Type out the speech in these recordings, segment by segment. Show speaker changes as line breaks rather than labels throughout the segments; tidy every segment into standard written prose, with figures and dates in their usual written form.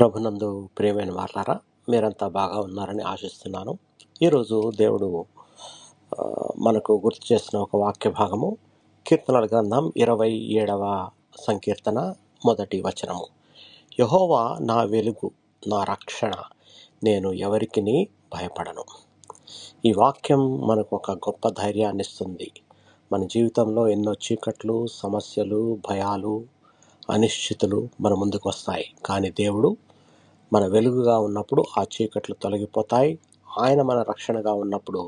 ప్రభునందు ప్రియమైన వారలారా, మీరంతా బాగా ఉన్నారని ఆశిస్తున్నాను. ఈరోజు దేవుడు మనకు గుర్తు చేసిన ఒక వాక్య భాగము కీర్తనల గ్రంథం 27వ సంకీర్తన 1వ వచనము. యెహోవా నా వెలుగు, నా రక్షణ, నేను ఎవరికిని భయపడను. ఈ వాక్యం మనకు ఒక గొప్ప ధైర్యాన్ని ఇస్తుంది. మన జీవితంలో ఎన్నో చీకట్లు, సమస్యలు, భయాలు, అనిశ్చితులు మన ముందుకు వస్తాయి. కానీ దేవుడు మన వెలుగుగా ఉన్నప్పుడు ఆ చీకట్లు తొలగిపోతాయి. ఆయన మన రక్షణగా ఉన్నప్పుడు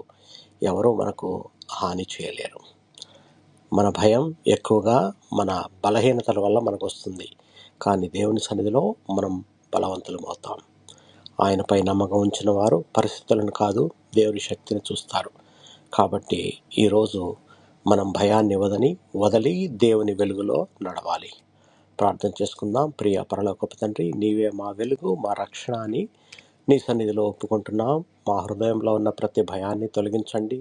ఎవరూ మనకు హాని చేయలేరు. మన భయం ఎక్కువగా మన బలహీనతల వల్ల మనకు వస్తుంది. కానీ దేవుని సన్నిధిలో మనం బలవంతులం అవుతాం. ఆయనపై నమ్మకం ఉంచిన వారు పరిస్థితులను కాదు, దేవుని శక్తిని చూస్తారు. కాబట్టి ఈరోజు మనం భయాన్ని వదలి దేవుని వెలుగులో నడవాలి. ప్రార్థన చేసుకుందాం. ప్రియ పరలోకపు తండ్రి, నీవే మా వెలుగు, మా రక్షణ అని నీ సన్నిధిలో ఒప్పుకుంటున్నాం. మా హృదయంలో ఉన్న ప్రతి భయాన్ని తొలగించండి.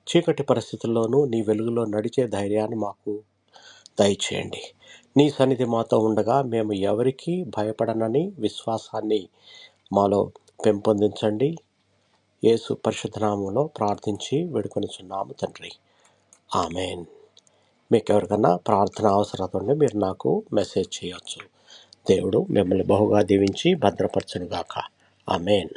చీకటి పరిస్థితుల్లోనూ నీ వెలుగులో నడిచే ధైర్యాన్ని మాకు దయచేయండి. నీ సన్నిధి మాతో ఉండగా మేము ఎవరికి భయపడనని విశ్వాసాన్ని మాలో పెంపొందించండి. యేసు పరిశుద్ధ నామములో ప్రార్థించి వేడుకొనుచున్నాము తండ్రి, ఆమేన్. మీకు ఎవరికన్నా ప్రార్థన అవసరం ఉంటే మీరు నాకు మెసేజ్ చేయొచ్చు. దేవుడు మిమ్మల్ని బహుగా దీవించి భద్రపరచునుగాక. ఆమేన్.